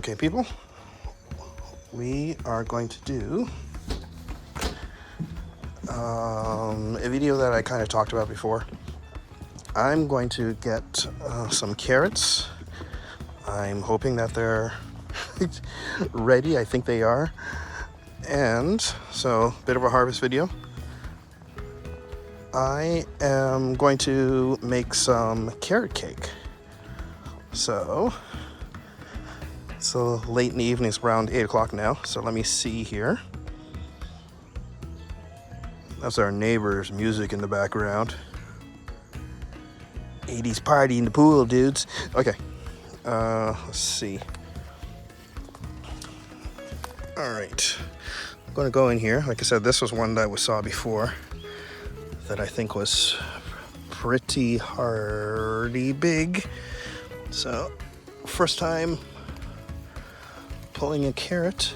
Okay, people, we are going to do a video that I kind of talked about before. I'm going to get some carrots. I'm hoping that they're ready. I think they are. And so, bit of a harvest video. I am going to make some carrot cake. So late in the evening, it's around 8 o'clock now. So let me see here. That's our neighbor's music in the background. 80s party in the pool, dudes. Okay, let's see. All right, I'm gonna go in here. Like I said, this was one that we saw before that I think was pretty hardy big. So, first time pulling a carrot.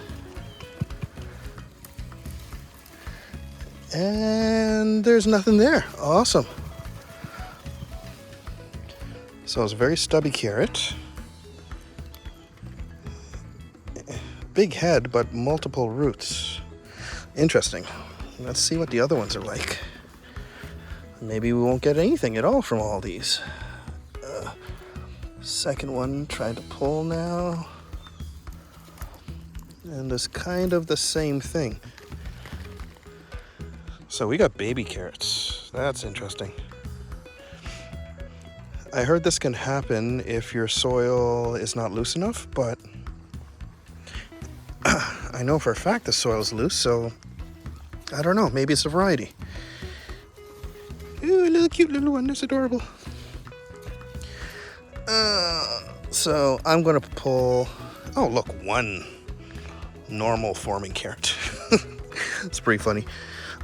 And there's nothing there. Awesome. So it's a very stubby carrot. Big head, but multiple roots. Interesting. Let's see what the other ones are like. Maybe we won't get anything at all from all these. Second one, trying to pull now. And it's kind of the same thing. So we got baby carrots. That's interesting. I heard this can happen if your soil is not loose enough, but I know for a fact the soil is loose, so I don't know. Maybe it's a variety. Ooh, a little cute little one. That's adorable. So I'm going to pull... Oh, look, one normal forming carrot. It's pretty funny.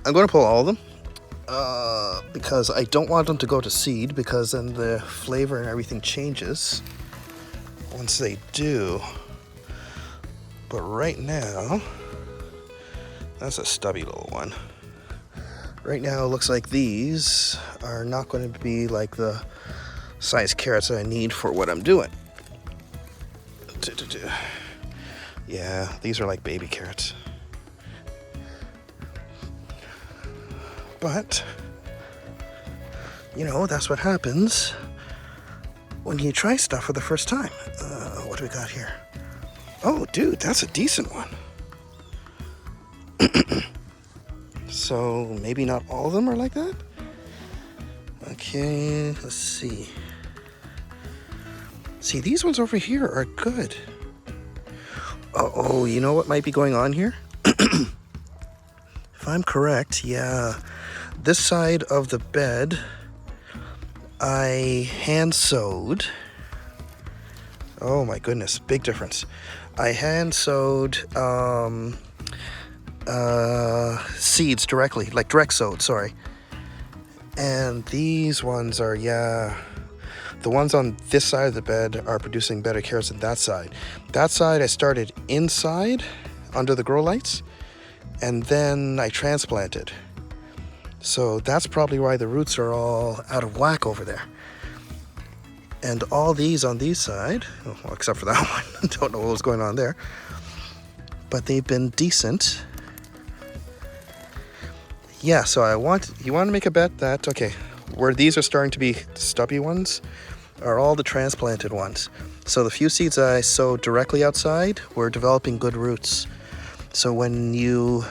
I'm going to pull all of them because I don't want them to go to seed, because then the flavor and everything changes once they do. But right now, that's a stubby little one. Right now, it looks like these are not going to be like the size carrots that I need for what I'm doing. Yeah, these are like baby carrots. But, you know, that's what happens when you try stuff for the first time. What do we got here? Oh, dude, that's a decent one. So maybe not all of them are like that? Okay, let's see. See, these ones over here are good. Oh, you know what might be going on here? If I'm correct, yeah. This side of the bed, I hand sowed. Oh my goodness, big difference. I hand sowed seeds directly, like direct sowed, sorry. And these ones are, yeah, the ones on this side of the bed are producing better carrots than that side. That side I started inside under the grow lights, and then I transplanted. So that's probably why the roots are all out of whack over there. And all these on these side, well, except for that one, don't know what was going on there, but they've been decent. Yeah, so you want to make a bet that, okay, where these are starting to be stubby ones are all the transplanted ones. So the few seeds I sowed directly outside were developing good roots. So when you,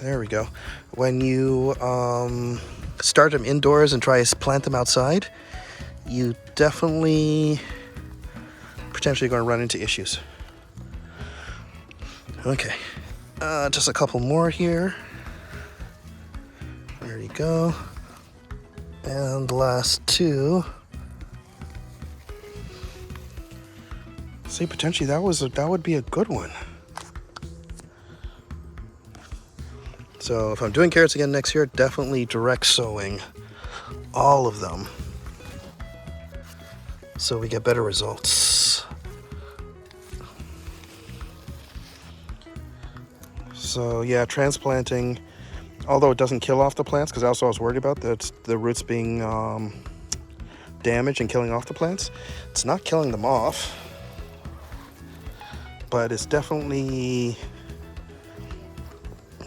there we go, when you start them indoors and try to plant them outside, you definitely potentially going to run into issues. Okay, just a couple more here. There you go. And the last two. See, potentially that would be a good one. So if I'm doing carrots again next year, definitely direct sowing all of them so we get better results. So yeah, transplanting, although it doesn't kill off the plants, because that's what I was worried about, that the roots being damaged and killing off the plants. It's not killing them off. but it's definitely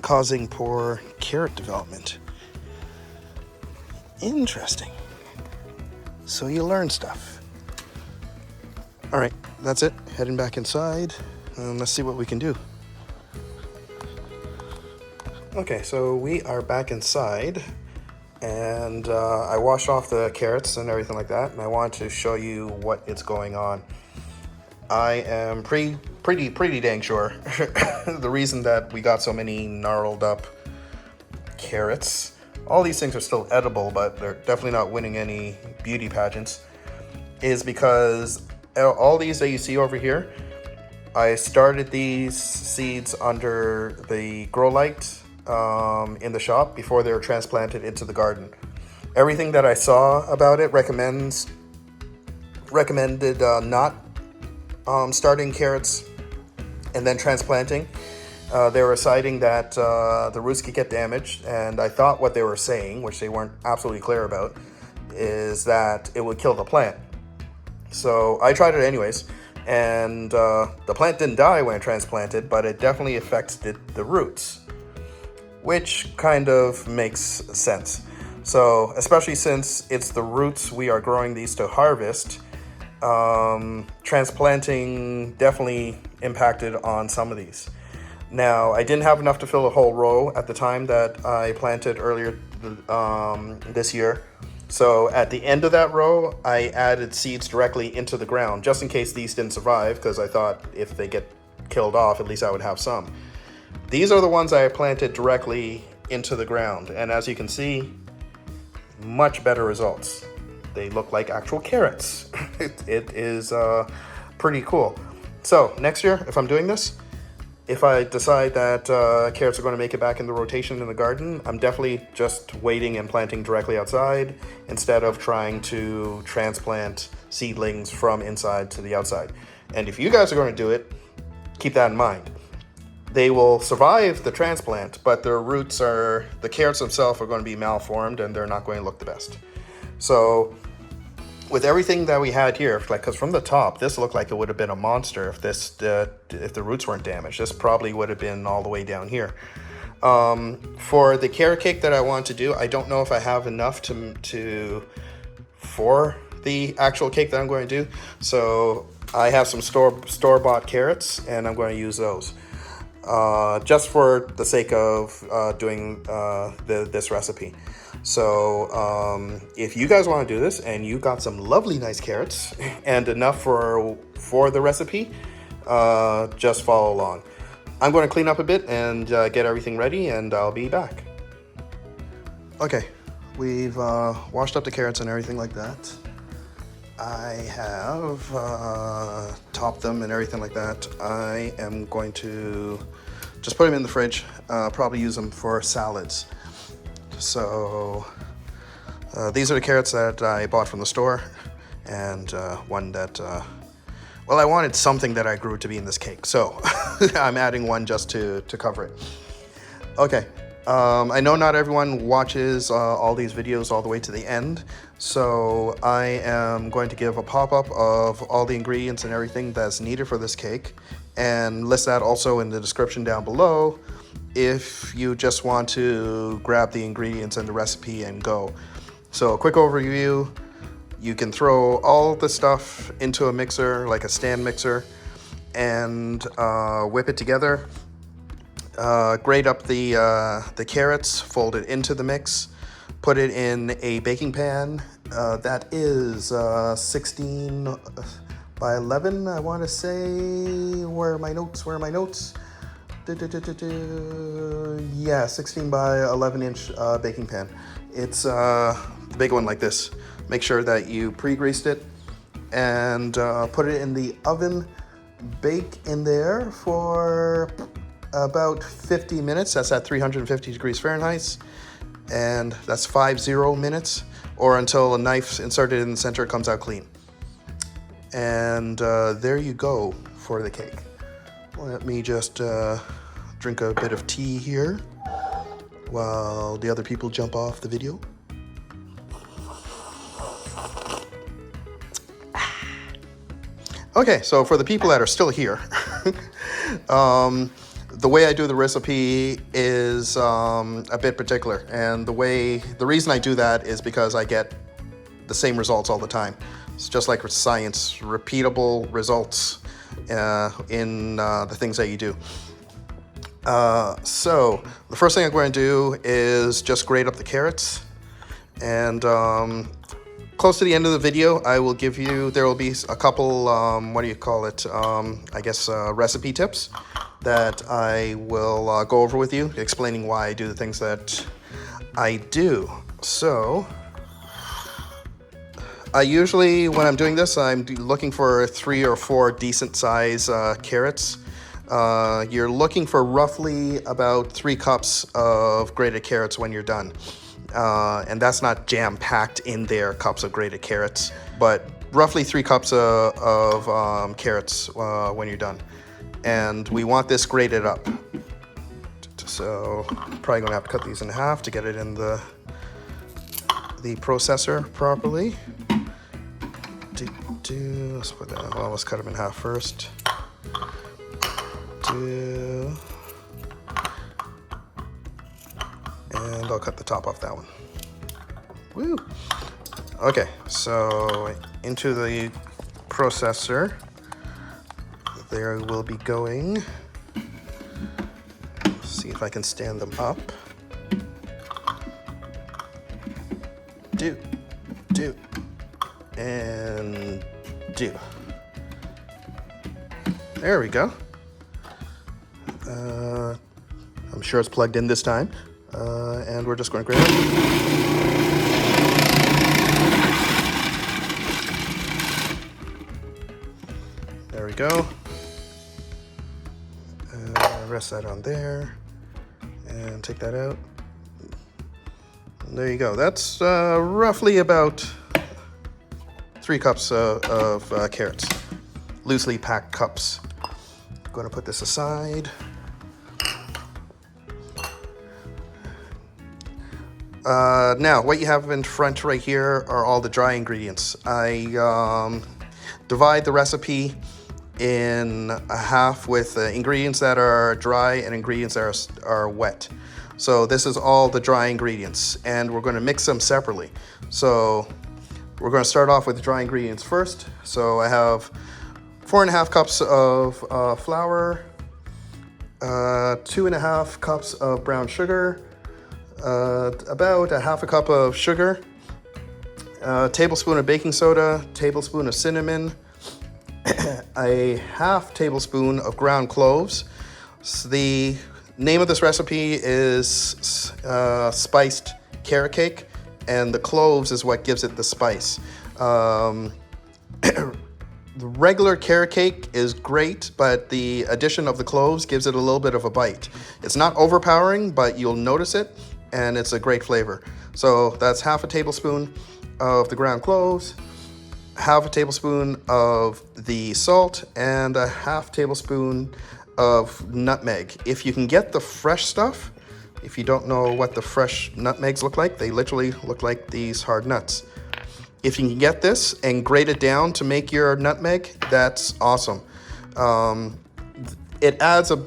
causing poor carrot development. Interesting. So you learn stuff. All right, that's it. Heading back inside, and let's see what we can do. Okay, so we are back inside, and I washed off the carrots and everything like that, and I want to show you what is going on. I am pretty dang sure the reason that we got so many gnarled up carrots, all these things are still edible, but they're definitely not winning any beauty pageants, is because all these that you see over here, I started these seeds under the grow light in the shop before they were transplanted into the garden. Everything that I saw about it recommended not starting carrots and then transplanting. They were citing that the roots could get damaged, and I thought what they were saying, which they weren't absolutely clear about, is that it would kill the plant. So I tried it anyways, and the plant didn't die when I transplanted, but it definitely affected the roots, which kind of makes sense. So especially since it's the roots we are growing these to harvest, transplanting definitely impacted on some of these. Now, I didn't have enough to fill a whole row at the time that I planted earlier this year. So at the end of that row, I added seeds directly into the ground, just in case these didn't survive, because I thought if they get killed off, at least I would have some. These are the ones I planted directly into the ground, and as you can see, much better results. They look like actual carrots. It is pretty cool. So next year, if I'm doing this, if I decide that carrots are going to make it back in the rotation in the garden, I'm definitely just waiting and planting directly outside instead of trying to transplant seedlings from inside to the outside. And if you guys are going to do it, keep that in mind. They will survive the transplant, but their roots the carrots themselves are going to be malformed and they're not going to look the best. So with everything that we had here, like, because from the top, this looked like it would have been a monster if if the roots weren't damaged. This probably would have been all the way down here. For the carrot cake that I want to do, I don't know if I have enough for the actual cake that I'm going to do. So I have some store-bought carrots, and I'm going to use those. Just for the sake of doing this recipe. So if you guys want to do this and you got some lovely nice carrots and enough for the recipe, just follow along. I'm going to clean up a bit and get everything ready, and I'll be back. Okay, we've washed up the carrots and everything like that. I have topped them and everything like that. I am going to just put them in the fridge, probably use them for salads. So these are the carrots that I bought from the store, and one that, well, I wanted something that I grew to be in this cake, so I'm adding one just to cover it. Okay, I know not everyone watches all these videos all the way to the end, so I am going to give a pop-up of all the ingredients and everything that's needed for this cake, and list that also in the description down below if you just want to grab the ingredients and the recipe and go. So a quick overview: you can throw all the stuff into a mixer, like a stand mixer, and whip it together. Grate up the carrots, fold it into the mix, put it in a baking pan that is 16 by 11, I want to say. Where are my notes? Yeah, 16 by 11 inch baking pan. It's the big one like this. Make sure that you pre-greased it and put it in the oven. Bake in there for about 50 minutes. That's at 350 degrees Fahrenheit. And that's 50 minutes, or until a knife inserted in the center comes out clean. And there you go for the cake. Let me just drink a bit of tea here while the other people jump off the video. Okay, so for the people that are still here, The way I do the recipe is a bit particular, and the reason I do that is because I get the same results all the time. It's just like with science, repeatable results in the things that you do. So the first thing I'm going to do is just grate up the carrots, and close to the end of the video, I will give you, there will be a couple, what do you call it, I guess recipe tips that I will go over with you, explaining why I do the things that I do. So, I usually, when I'm doing this, I'm looking for 3 or 4 decent size carrots. You're looking for roughly about 3 cups of grated carrots when you're done. And that's not jam-packed in there, cups of grated carrots, but roughly 3 cups of carrots when you're done. And we want this grated up. So probably gonna have to cut these in half to get it in the processor properly. Let's put that, well, let's cut them in half first. And I'll cut the top off that one. Woo! Okay, so into the processor, there will be going. See if I can stand them up. And do. There we go. I'm sure it's plugged in this time. And we're just going to grab it. There we go. Rest that on there. And take that out. And there you go. That's roughly about 3 cups of carrots. Loosely packed cups. I'm going to put this aside. Now, what you have in front right here are all the dry ingredients. I divide the recipe in half with ingredients that are dry and ingredients that are wet. So this is all the dry ingredients, and we're going to mix them separately. So we're going to start off with the dry ingredients first. So I have 4.5 cups of flour, 2.5 cups of brown sugar, about 1/2 cup of sugar, a tablespoon of baking soda, tablespoon of cinnamon, a 1/2 tablespoon of ground cloves. So the name of this recipe is spiced carrot cake, and the cloves is what gives it the spice. The regular carrot cake is great, but the addition of the cloves gives it a little bit of a bite. It's not overpowering, but you'll notice it, and it's a great flavor. So that's 1/2 tablespoon of the ground cloves, 1/2 tablespoon of the salt, and a 1/2 tablespoon of nutmeg. If you can get the fresh stuff, if you don't know what the fresh nutmegs look like, they literally look like these hard nuts. If you can get this and grate it down to make your nutmeg, that's awesome. It adds a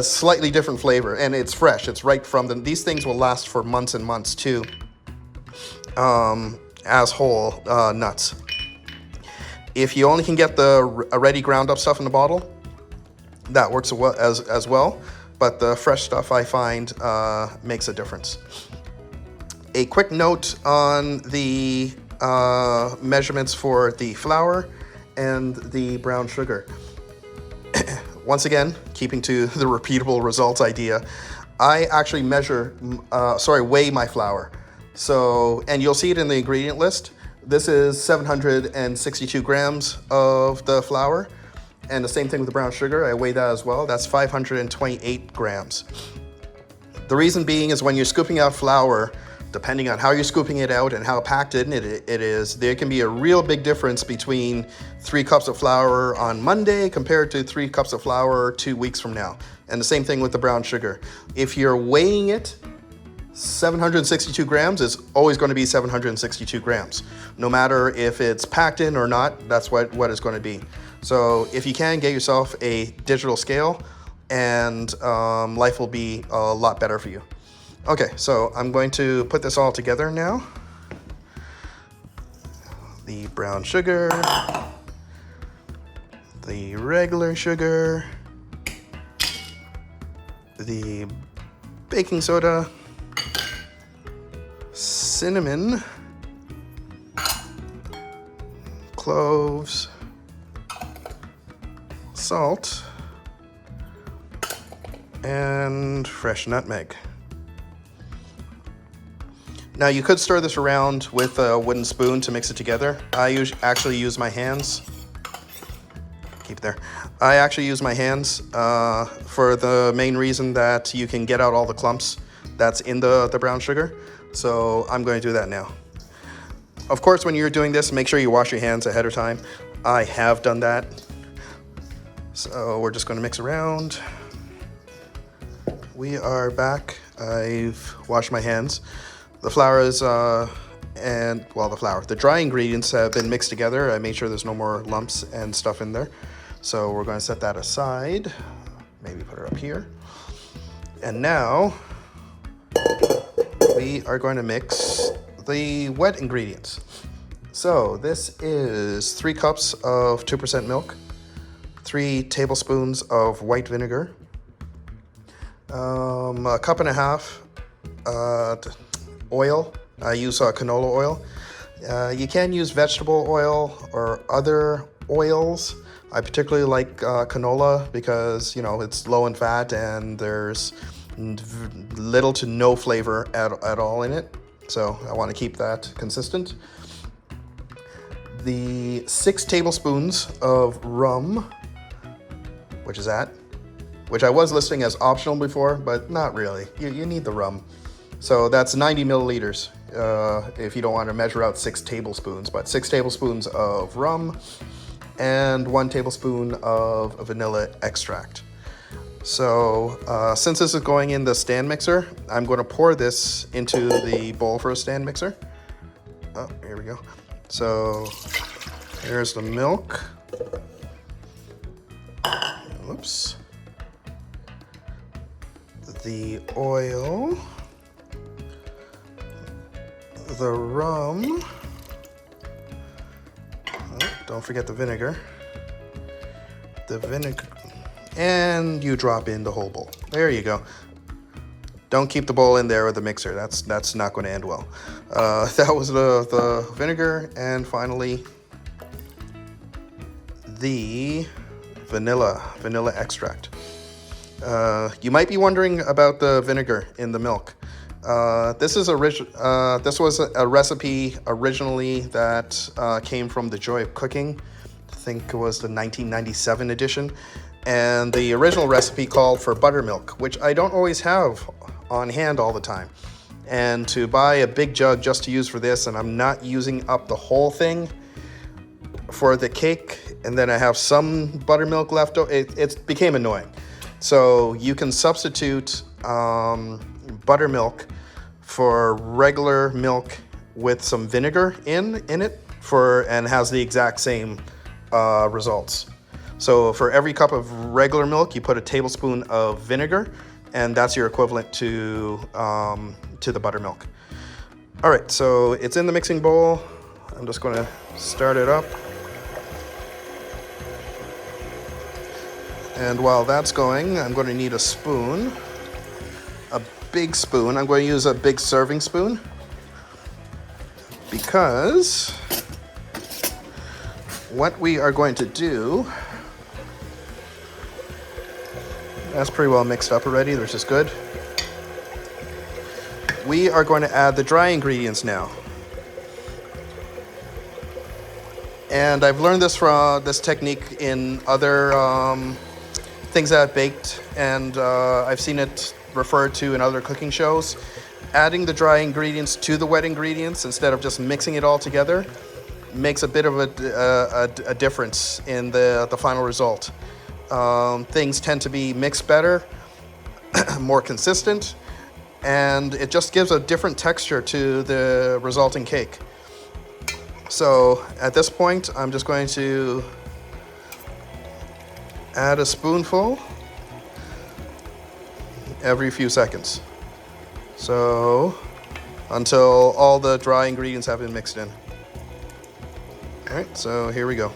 slightly different flavor, and it's fresh. It's right from them. These things will last for months and months too, as whole nuts. If you only can get the already ground up stuff in the bottle, that works as well. But the fresh stuff, I find, makes a difference. A quick note on the measurements for the flour and the brown sugar. Once again, keeping to the repeatable results idea, I actually weigh my flour. So, and you'll see it in the ingredient list. This is 762 grams of the flour, and the same thing with the brown sugar. I weigh that as well. That's 528 grams. The reason being is when you're scooping out flour, depending on how you're scooping it out and how packed in it is, there can be a real big difference between 3 cups of flour on Monday compared to 3 cups of flour 2 weeks from now. And the same thing with the brown sugar. If you're weighing it, 762 grams is always going to be 762 grams. No matter if it's packed in or not, that's what it's going to be. So if you can, get yourself a digital scale, and life will be a lot better for you. Okay, so I'm going to put this all together now. The brown sugar, the regular sugar, the baking soda, cinnamon, cloves, salt, and fresh nutmeg. Now you could stir this around with a wooden spoon to mix it together. I actually use my hands. Keep there. I actually use my hands for the main reason that you can get out all the clumps that's in the brown sugar. So I'm going to do that now. Of course, when you're doing this, make sure you wash your hands ahead of time. I have done that. So we're just going to mix around. We are back. I've washed my hands. The flour is, the dry ingredients have been mixed together. I made sure there's no more lumps and stuff in there. So we're going to set that aside. Maybe put it up here. And now we are going to mix the wet ingredients. So this is 3 cups of 2% milk, 3 tablespoons of white vinegar, a cup and a half oil. I use canola oil. You can use vegetable oil or other oils. I particularly like canola because, you know, it's low in fat and there's little to no flavor at all in it. So I want to keep that consistent. The 6 tablespoons of rum, which I was listing as optional before, but not really. You need the rum. So that's 90 milliliters if you don't want to measure out 6 tablespoons, but 6 tablespoons of rum and 1 tablespoon of vanilla extract. So since this is going in the stand mixer, I'm going to pour this into the bowl for a stand mixer. Oh, here we go. So here's the milk. Whoops. The oil. The rum. Oh, don't forget the vinegar. The vinegar. And you drop in the whole bowl. There you go. Don't keep the bowl in there with the mixer. That's not going to end well. That was the vinegar, and finally the vanilla extract. You might be wondering about the vinegar in the milk. This was a recipe originally that came from The Joy of Cooking. I think it was the 1997 edition. And the original recipe called for buttermilk, which I don't always have on hand all the time. And to buy a big jug just to use for this, and I'm not using up the whole thing for the cake, and then I have some buttermilk left over, it became annoying. So you can substitute buttermilk for regular milk with some vinegar in it and has the exact same results. So for every cup of regular milk, you put a tablespoon of vinegar, and that's your equivalent to the buttermilk. All right, so it's in the mixing bowl. I'm just going to start it up. And while that's going, I'm going to need a spoon, a big spoon. I'm going to use a big serving spoon because what we are going to do, that's pretty well mixed up already, which is good. We are going to add the dry ingredients now. And I've learned this technique in other things that I've baked, and I've seen it referred to in other cooking shows. Adding the dry ingredients to the wet ingredients instead of just mixing it all together makes a bit of a difference in the final result. Things tend to be mixed better, more consistent, and it just gives a different texture to the resulting cake. So at this point, I'm just going to Add a spoonful every few seconds. So until all the dry ingredients have been mixed in. All right, so here we go.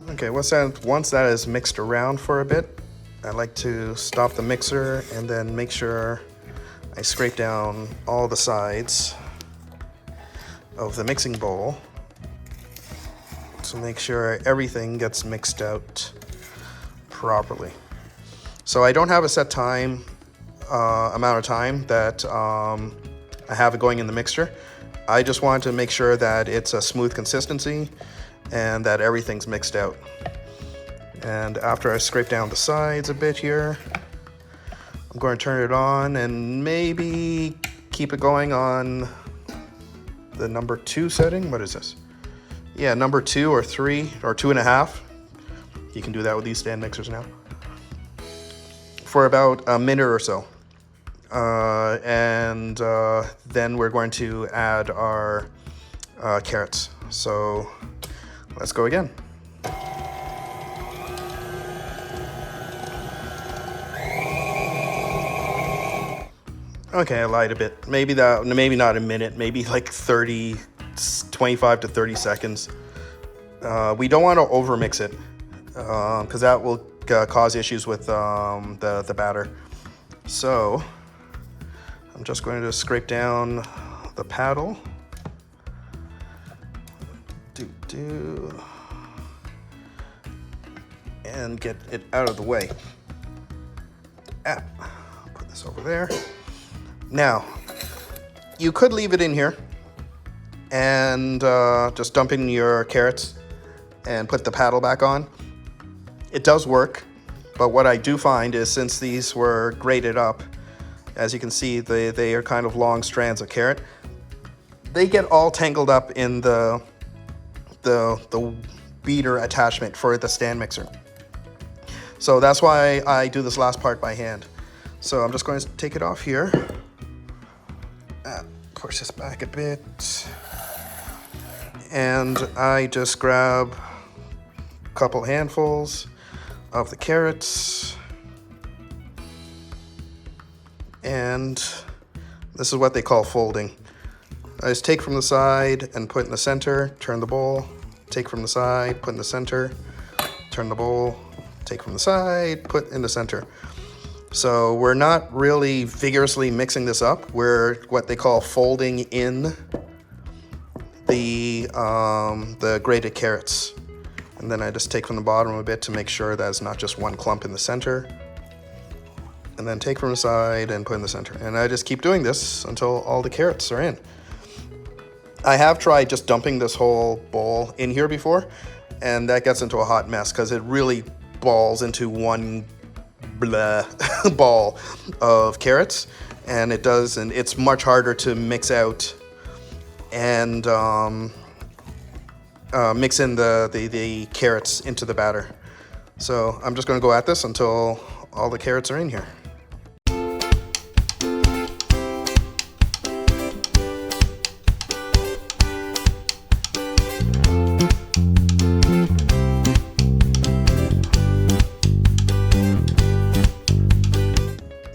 Okay, once that is mixed around for a bit, I like to stop the mixer and then make sure I scrape down all the sides of the mixing bowl to make sure everything gets mixed out properly. So I don't have a set time, amount of time that I have it going in the mixture. I just want to make sure that it's a smooth consistency and that everything's mixed out. And after I scrape down the sides a bit here, I'm going to turn it on and maybe keep it going on the number 2 setting. What is this? Yeah, number 2 or 3 or 2.5. You can do that with these stand mixers now. For about a minute or so. Then we're going to add our carrots. So let's go again. Okay, I lied a bit. Maybe not a minute, maybe like 25 to 30 seconds. We don't want to overmix it because that will cause issues with the batter. So I'm just going to scrape down the paddle. And get it out of the way. Put this over there. Now, you could leave it in here and just dump in your carrots and put the paddle back on. It does work, but what I do find is since these were grated up, as you can see, they are kind of long strands of carrot. They get all tangled up in the beater attachment for the stand mixer. So that's why I do this last part by hand. So I'm just going to take it off here. Push this back a bit. And I just grab a couple handfuls of the carrots. And this is what they call folding. I just take from the side and put in the center, turn the bowl, take from the side, put in the center, turn the bowl, take from the side, put in the center. So we're not really vigorously mixing this up. We're what they call folding in the grated carrots. And then I just take from the bottom a bit to make sure that it's not just one clump in the center. And then take from the side and put in the center. And I just keep doing this until all the carrots are in. I have tried just dumping this whole bowl in here before, and that gets into a hot mess because it really balls into one ball of carrots, and it's much harder to mix out and mix in the carrots into the batter. So I'm just going to go at this until all the carrots are in here.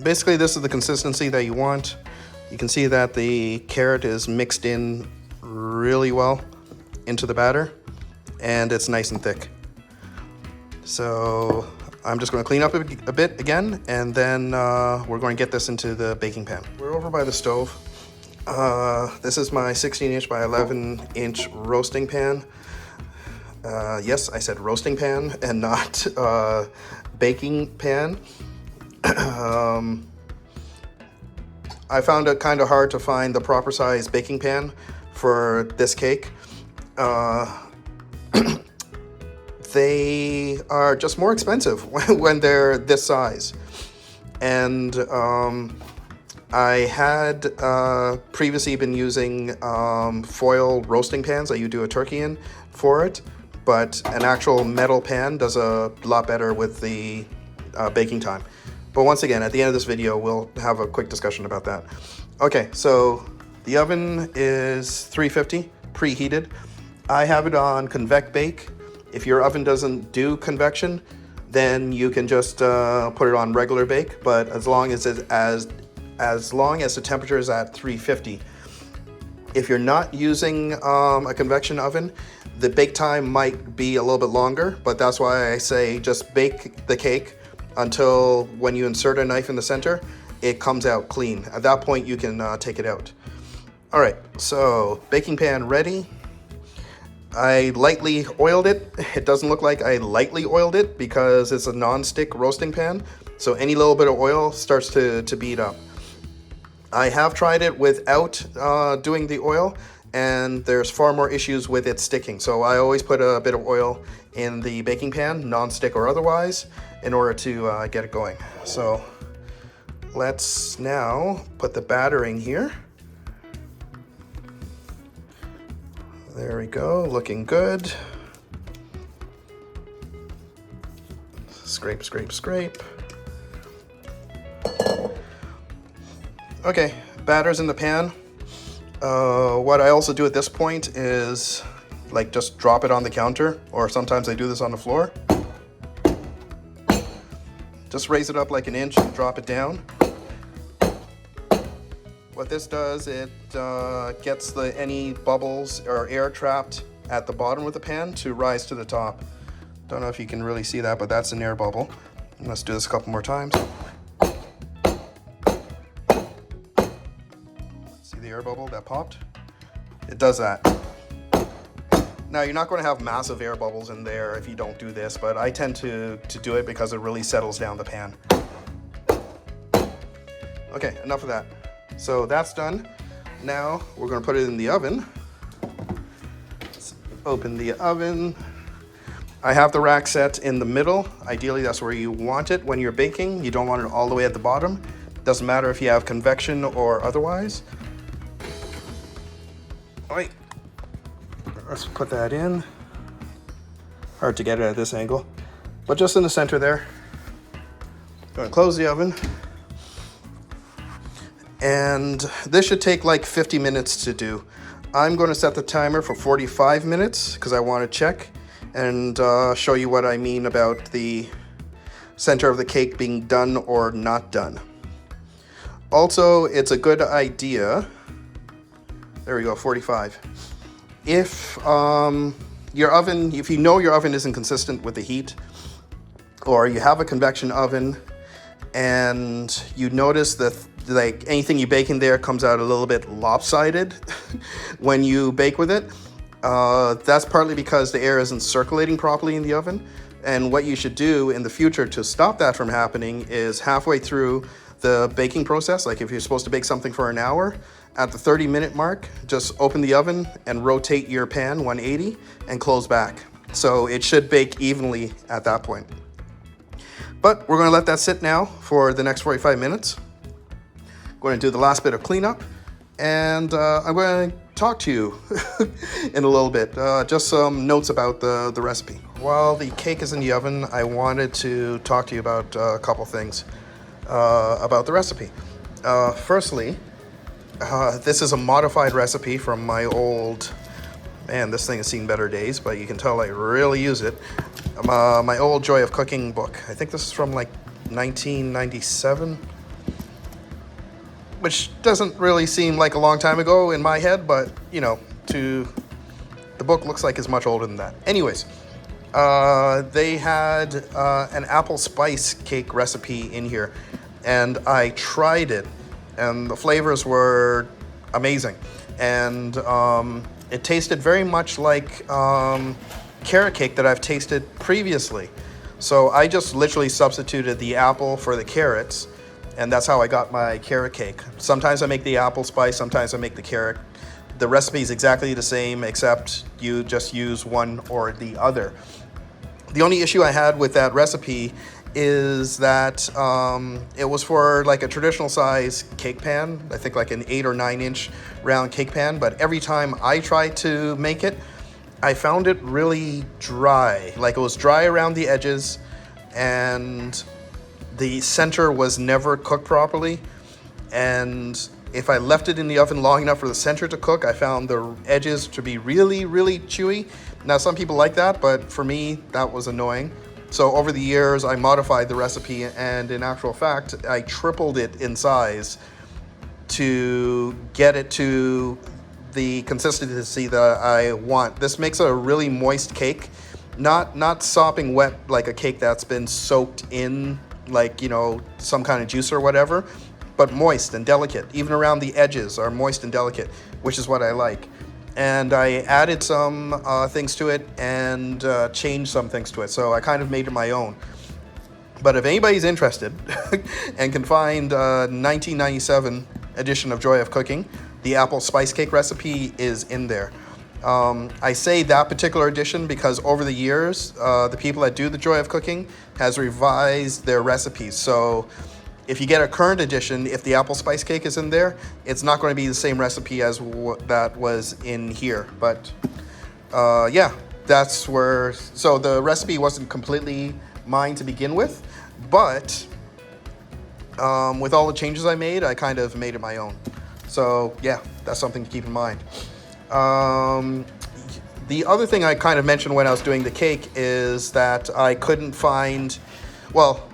Basically, this is the consistency that you want. You can see that the carrot is mixed in really well into the batter, and it's nice and thick. So I'm just going to clean up a bit again, and then we're going to get this into the baking pan. We're over by the stove. This is my 16-inch by 11-inch roasting pan. Yes, I said roasting pan and not baking pan. I found it kind of hard to find the proper size baking pan for this cake. They are just more expensive when they're this size. And I had previously been using foil roasting pans that you do a turkey in for it, but an actual metal pan does a lot better with the baking time. But once again, at the end of this video, we'll have a quick discussion about that. Okay, so the oven is 350, preheated. I have it on convect bake. If your oven doesn't do convection, then you can just put it on regular bake, but as long as the temperature is at 350. If you're not using a convection oven, the bake time might be a little bit longer, but that's why I say just bake the cake until when you insert a knife in the center, it comes out clean. At that point, you can take it out. All right, so baking pan ready. I lightly oiled it. It doesn't look like I lightly oiled it because it's a non-stick roasting pan, so any little bit of oil starts to bead up. I have tried it without doing the oil, and there's far more issues with it sticking. So I always put a bit of oil in the baking pan, non-stick or otherwise, in order to get it going. So let's now put the batter in here. There we go, looking good. Scrape, scrape, scrape. Okay, batter's in the pan. What I also do at this point is like just drop it on the counter, or sometimes I do this on the floor. Just raise it up like an inch and drop it down. What this does, it gets any bubbles or air trapped at the bottom of the pan to rise to the top. Don't know if you can really see that, but that's an air bubble. Let's do this a couple more times. See the air bubble that popped? It does that. Now, you're not going to have massive air bubbles in there if you don't do this, but I tend to do it because it really settles down the pan. Okay, enough of that. So that's done. Now we're going to put it in the oven. Let's open the oven. I have the rack set in the middle. Ideally, that's where you want it when you're baking. You don't want it all the way at the bottom. Doesn't matter if you have convection or otherwise. All right, let's put that in. Hard to get it at this angle, but just in the center there. Going to close the oven. And this should take like 50 minutes to do. I'm going to set the timer for 45 minutes because I want to check and show you what I mean about the center of the cake being done or not done. Also, it's a good idea. There we go, 45. If if you know your oven isn't consistent with the heat, or you have a convection oven and you notice that like anything you bake in there comes out a little bit lopsided when you bake with it, that's partly because the air isn't circulating properly in the oven. And what you should do in the future to stop that from happening is halfway through the baking process, like if you're supposed to bake something for an hour, at the 30-minute mark, just open the oven and rotate your pan 180 and close back. So it should bake evenly at that point. But we're going to let that sit now for the next 45 minutes. I'm going to do the last bit of cleanup, and I'm going to talk to you in a little bit. Just some notes about the recipe. While the cake is in the oven, I wanted to talk to you about a couple things about the recipe. Firstly, this is a modified recipe from my old, man, this thing has seen better days, but you can tell I really use it. My old Joy of Cooking book. I think this is from like 1997, which doesn't really seem like a long time ago in my head, but you know, the book looks like it's much older than that. Anyways, they had an apple spice cake recipe in here, and I tried it, and the flavors were amazing, and it tasted very much like carrot cake that I've tasted previously. So I just literally substituted the apple for the carrots, and that's how I got my carrot cake. Sometimes I make the apple spice, sometimes I make the carrot. The recipe is exactly the same, except you just use one or the other. The only issue I had with that recipe is that it was for like a traditional size cake pan, I think like an 8 or 9 inch round cake pan, but every time I tried to make it, I found it really dry. Like it was dry around the edges and the center was never cooked properly. And if I left it in the oven long enough for the center to cook, I found the edges to be really, really chewy. Now, some people like that, but for me, that was annoying. So over the years, I modified the recipe, and in actual fact, I tripled it in size to get it to the consistency that I want. This makes a really moist cake, not sopping wet like a cake that's been soaked in, like, you know, some kind of juice or whatever, but moist and delicate. Even around the edges are moist and delicate, which is what I like. And I added some things to it and changed some things to it. So I kind of made it my own. But if anybody's interested and can find 1997 edition of Joy of Cooking, the apple spice cake recipe is in there. I say that particular edition because over the years, the people that do the Joy of Cooking has revised their recipes. So if you get a current edition, if the apple spice cake is in there, it's not going to be the same recipe as that was in here. But yeah, that's where, so the recipe wasn't completely mine to begin with, but with all the changes I made, I kind of made it my own. So yeah, that's something to keep in mind. The other thing I kind of mentioned when I was doing the cake is that I couldn't find, well,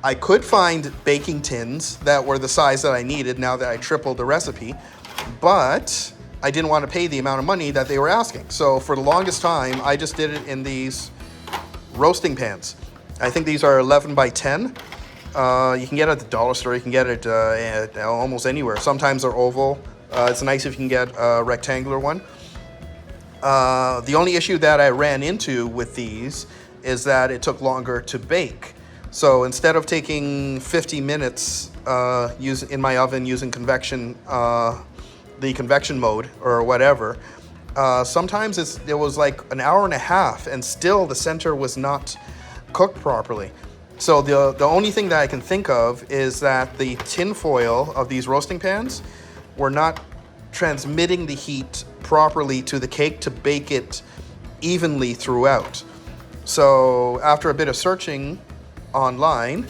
I could find baking tins that were the size that I needed now that I tripled the recipe, but I didn't want to pay the amount of money that they were asking. So for the longest time, I just did it in these roasting pans. I think these are 11 by 10. You can get it at the dollar store. You can get it at almost anywhere. Sometimes they're oval. It's nice if you can get a rectangular one. The only issue that I ran into with these is that it took longer to bake. So instead of taking 50 minutes in my oven using convection, the convection mode or whatever, sometimes it was like an hour and a half and still the center was not cooked properly. So the only thing that I can think of is that the tin foil of these roasting pans were not transmitting the heat properly to the cake to bake it evenly throughout. So after a bit of searching online,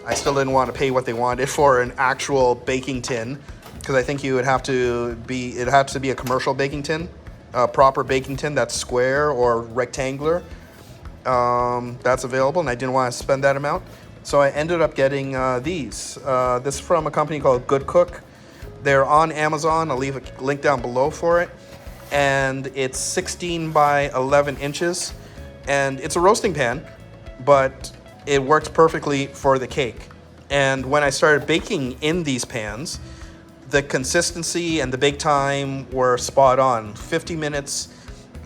I still didn't want to pay what they wanted for an actual baking tin, because I think it had to be a commercial baking tin, a proper baking tin that's square or rectangular, that's available, and I didn't want to spend that amount. So I ended up getting these. This is from a company called Good Cook. They're on Amazon. I'll leave a link down below for it. And it's 16 by 11 inches. And it's a roasting pan, but it works perfectly for the cake. And when I started baking in these pans, the consistency and the bake time were spot on. 50 minutes,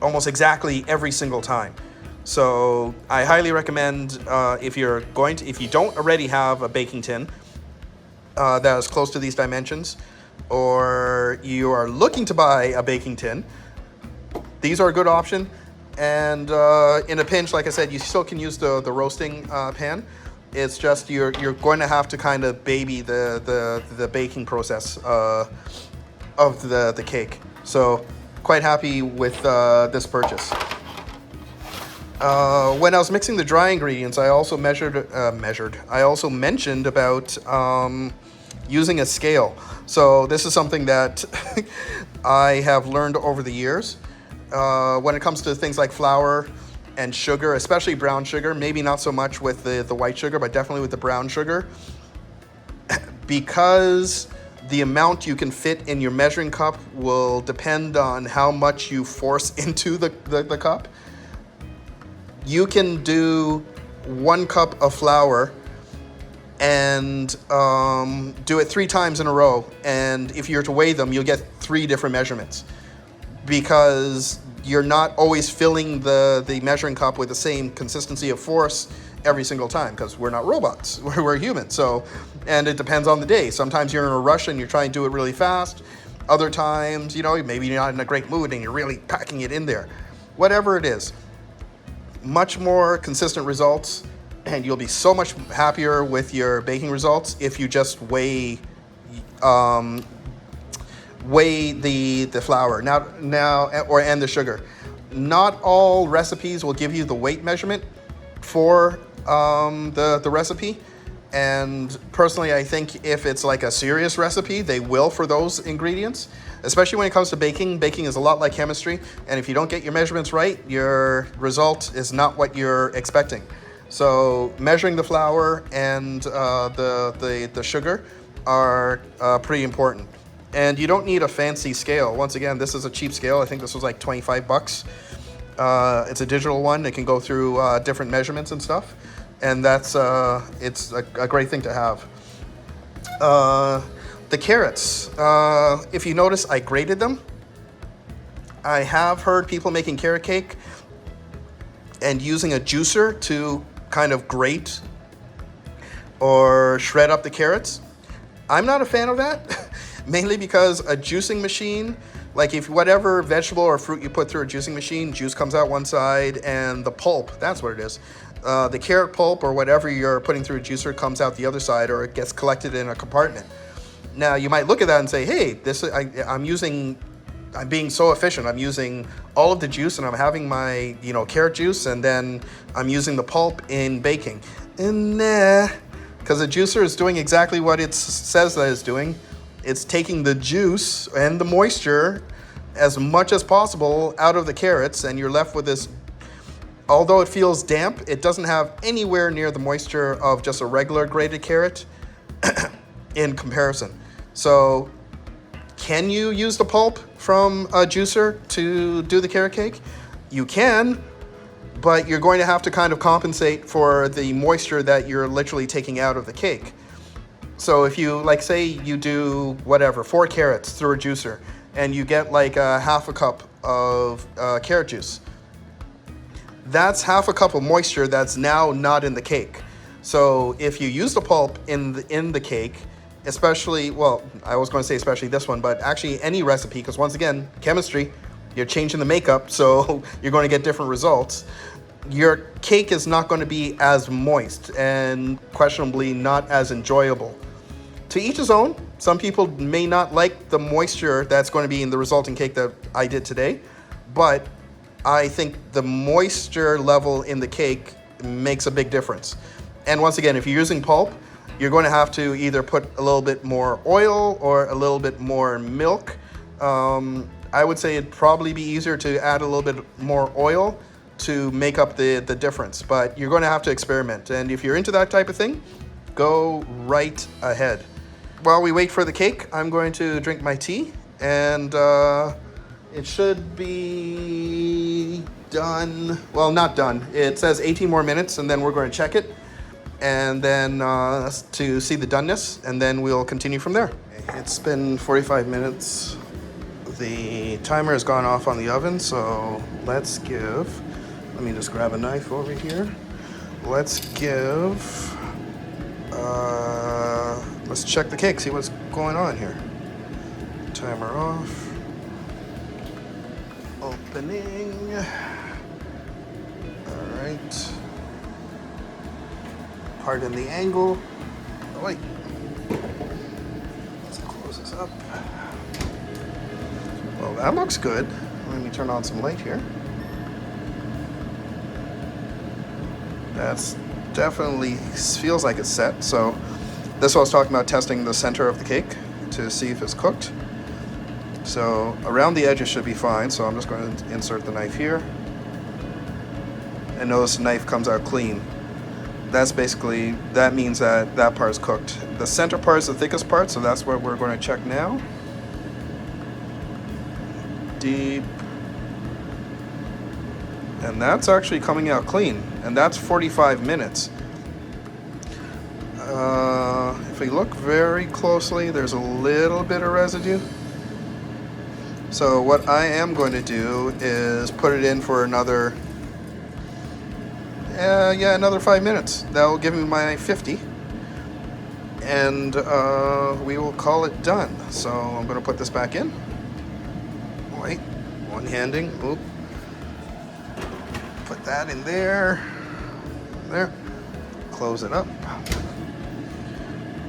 almost exactly every single time. So I highly recommend if you don't already have a baking tin that is close to these dimensions, or you are looking to buy a baking tin, these are a good option. And in a pinch, like I said, you still can use the roasting pan. It's just you're going to have to kind of baby the baking process of the cake. So quite happy with this purchase. When I was mixing the dry ingredients, I also I also mentioned about using a scale. So this is something that I have learned over the years. When it comes to things like flour and sugar, especially brown sugar, maybe not so much with the white sugar, but definitely with the brown sugar, because the amount you can fit in your measuring cup will depend on how much you force into the cup. You can do 1 cup of flour and do it 3 times in a row, and if you're to weigh them, you'll get 3 different measurements, because you're not always filling the measuring cup with the same consistency of force every single time, because we're not robots, we're humans. So, and it depends on the day. Sometimes you're in a rush and you're trying to do it really fast. Other times, you know, maybe you're not in a great mood and you're really packing it in there. Whatever it is, much more consistent results And you'll be so much happier with your baking results if you just weigh the flour and the sugar. Not all recipes will give you the weight measurement for the recipe. And personally, I think if it's like a serious recipe, they will for those ingredients. Especially when it comes to baking. Baking is a lot like chemistry, and if you don't get your measurements right, your result is not what you're expecting. So measuring the flour and the sugar are pretty important. And you don't need a fancy scale. Once again, this is a cheap scale. I think this was like 25 bucks. It's a digital one. It can go through different measurements and stuff. And that's it's a great thing to have. The carrots, if you notice, I grated them. I have heard people making carrot cake and using a juicer to kind of grate or shred up the carrots. I'm not a fan of that, mainly because a juicing machine, like if whatever vegetable or fruit you put through a juicing machine, juice comes out one side and the pulp, that's what it is. The carrot pulp or whatever you're putting through a juicer comes out the other side, or it gets collected in a compartment. Now you might look at that and say, hey, I'm being so efficient. I'm using all of the juice and I'm having my, carrot juice, and then I'm using the pulp in baking. And nah, because the juicer is doing exactly what it says that it's doing. It's taking the juice and the moisture as much as possible out of the carrots, and you're left with this. Although it feels damp, it doesn't have anywhere near the moisture of just a regular grated carrot in comparison. So can you use the pulp from a juicer to do the carrot cake? You can, but you're going to have to kind of compensate for the moisture that you're literally taking out of the cake. So if you, say you do 4 carrots through a juicer and you get like a half a cup of carrot juice, that's half a cup of moisture that's now not in the cake. So if you use the pulp in the cake, especially, I was going to say especially this one, but actually any recipe, because once again, chemistry, you're changing the makeup, so you're going to get different results. Your cake is not going to be as moist and questionably not as enjoyable. To each his own. Some people may not like the moisture that's going to be in the resulting cake that I did today, but I think the moisture level in the cake makes a big difference. And once again, if you're using pulp, you're going to have to either put a little bit more oil or a little bit more milk. I would say it'd probably be easier to add a little bit more oil to make up the difference, but you're going to have to experiment. And if you're into that type of thing, go right ahead. While we wait for the cake, I'm going to drink my tea, and it should be done. Well, not done. It says 18 more minutes, and then we're going to check it, and then to see the doneness, and then we'll continue from there. It's been 45 minutes. The timer has gone off on the oven, so let me just grab a knife over here. Let's check the cake, see what's going on here. Timer off. Opening. All right. Pardon the angle. Oh, wait. Let's close this up. Well, that looks good. Let me turn on some light here. That's definitely feels like it's set. So this I was talking about, testing the center of the cake to see if it's cooked. So around the edges should be fine. So I'm just going to insert the knife here. And notice the knife comes out clean. That means that part is cooked. The center part is the thickest part, so that's what we're going to check now. Deep. And that's actually coming out clean, and that's 45 minutes. If we look very closely, there's a little bit of residue. So what I am going to do is put it in for another 5 minutes. That will give me my 50. And we will call it done. So I'm going to put this back in. Wait, one-handing. Oop. Put that in there. There. close it up.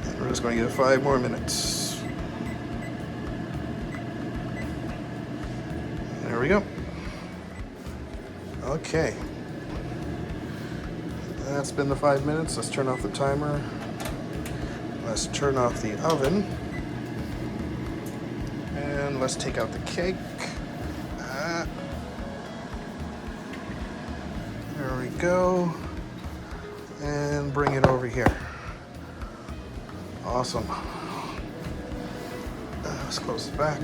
And we're just going to give it 5 more minutes. There we go. Okay. That's been the 5 minutes. Let's turn off the timer. Let's turn off the oven. And let's take out the cake. There we go. And bring it over here. Awesome. Let's close it back.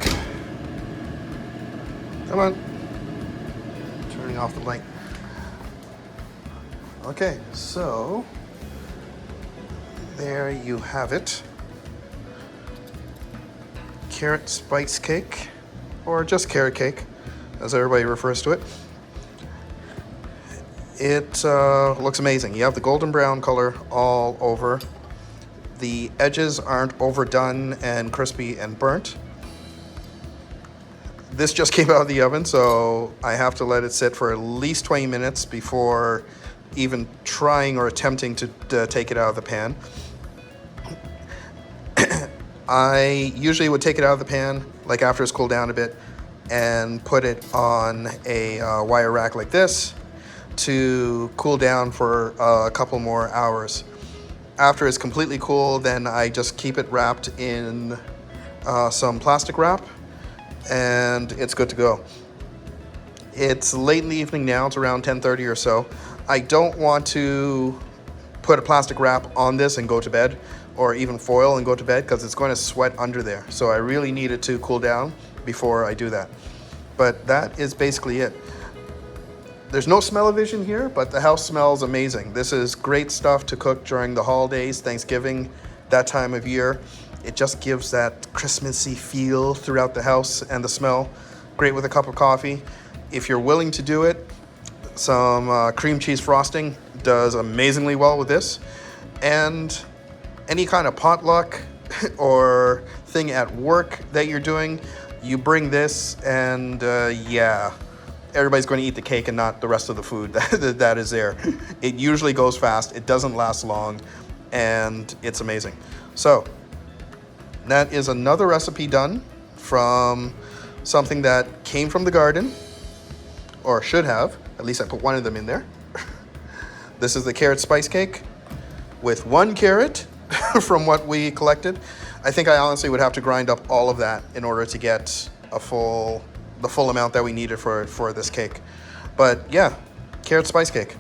Come on. Turning off the light. Okay, so there you have it. Carrot spice cake, or just carrot cake, as everybody refers to it. It looks amazing. You have the golden brown color all over. The edges aren't overdone and crispy and burnt. This just came out of the oven, so I have to let it sit for at least 20 minutes before even trying or attempting to take it out of the pan. I usually would take it out of the pan, like after it's cooled down a bit, and put it on a wire rack like this to cool down for a couple more hours. After it's completely cool, then I just keep it wrapped in some plastic wrap, and it's good to go. It's late in the evening now, it's around 10:30 or so. I don't want to put a plastic wrap on this and go to bed, or even foil and go to bed, because it's going to sweat under there. So I really need it to cool down before I do that. But that is basically it. There's no smell-o-vision here, but the house smells amazing. This is great stuff to cook during the holidays, Thanksgiving, that time of year. It just gives that Christmassy feel throughout the house, and the smell. Great with a cup of coffee. If you're willing to do it, some cream cheese frosting does amazingly well with this. And any kind of potluck or thing at work that you're doing, you bring this, and yeah, everybody's going to eat the cake and not the rest of the food that is there. It usually goes fast, it doesn't last long, and it's amazing. So that is another recipe done from something that came from the garden, or should have. At least I put one of them in there. This is the carrot spice cake with 1 carrot from what we collected. I think I honestly would have to grind up all of that in order to get the full amount that we needed for this cake. But yeah, carrot spice cake.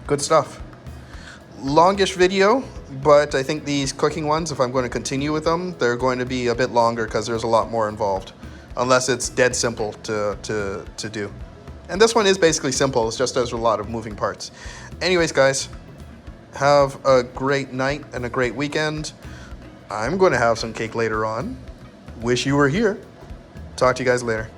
Good stuff. Longish video, but I think these cooking ones, if I'm going to continue with them, they're going to be a bit longer because there's a lot more involved. Unless it's dead simple to do. And this one is basically simple, it's just there's a lot of moving parts. Anyways, guys, have a great night and a great weekend. I'm going to have some cake later on. Wish you were here. Talk to you guys later.